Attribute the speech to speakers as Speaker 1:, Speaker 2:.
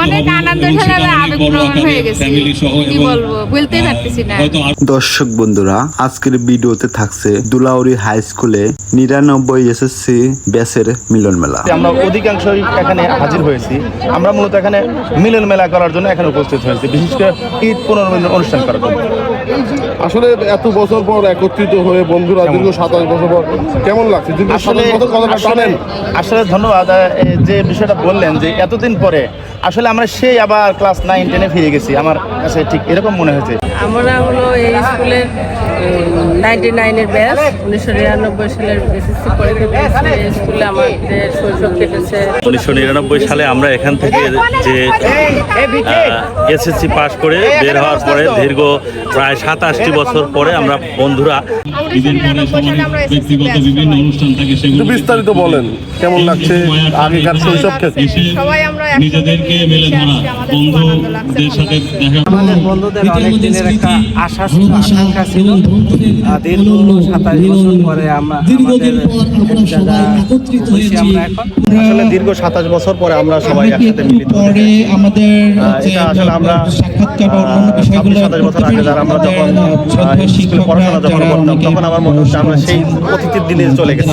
Speaker 1: অনেক আনন্দের সাথে আবেগপ্রবণ হয়ে গেছে, কি বলবো, বলতেই পারতেছি না।
Speaker 2: দর্শক বন্ধুরা, আজকের ভিডিওতে থাকছে দুলাউড়ি হাই স্কুলে 99 এসএসসি ব্যাচের মিলন মেলা।
Speaker 3: আমরা অধিকাংশই এখানে হাজির হয়েছি। আমরা মূলত এখানে মিলন মেলা করার জন্য এখানে উপস্থিত হয়েছি, বিশেষ করে ঈদ পুনর্মিলন অনুষ্ঠান করার জন্য।
Speaker 4: আসলে এত বছর পর একত্রিত হয়ে বন্ধুরা দীর্ঘ 27 বছর পর কেমন লাগছে?
Speaker 3: আসলে ধন্যবাদ যে বিষয়টা বললেন যে এতদিন পরে আসলে আমরা সেই আবার ক্লাস 9-10-এ ফিরে গেছি। আমার কাছে ঠিক এরকম মনে হয়েছে।
Speaker 5: আমরা হলো এই স্কুলের 99-এর ব্যাচ, 1999 সালের এসএসসি পরীক্ষা দিয়েছি। এই স্কুলে আমাদের শৈশব কেটেছে।
Speaker 6: 1999 সালে আমরা এখান থেকে যে এসএসসি পাস করে বের হওয়ার পরে দীর্ঘ প্রায় 27টি বছর পরে আমরা বন্ধুরা
Speaker 4: ব্যক্তিগত বিভিন্ন অনুষ্ঠান থাকে, সেগুলো বিস্তারিত বলেন কেমন লাগছে আগেকার শৈশব ক্ষেত্রে
Speaker 1: নিজেদেরকে মেলে ধরা, বন্ধুদের সাথে দেখা।
Speaker 7: আমাদের বন্ধুদের অনেক দিনের একটা আকাঙ্ক্ষা ছিল। দীর্ঘ 27 বছর পরে আমরা
Speaker 3: আসলে দীর্ঘ 27 বছর পরে আমরা সবাই একসাথে মিলিত হয়েছি। এটা আসলে আমরা 27 বছর আগে যারা আমরা যখন স্কুলে পড়াশোনা যখন করতাম, তখন আমার মনে হচ্ছে আমরা সেই অতীতের দিনে চলে গেছি।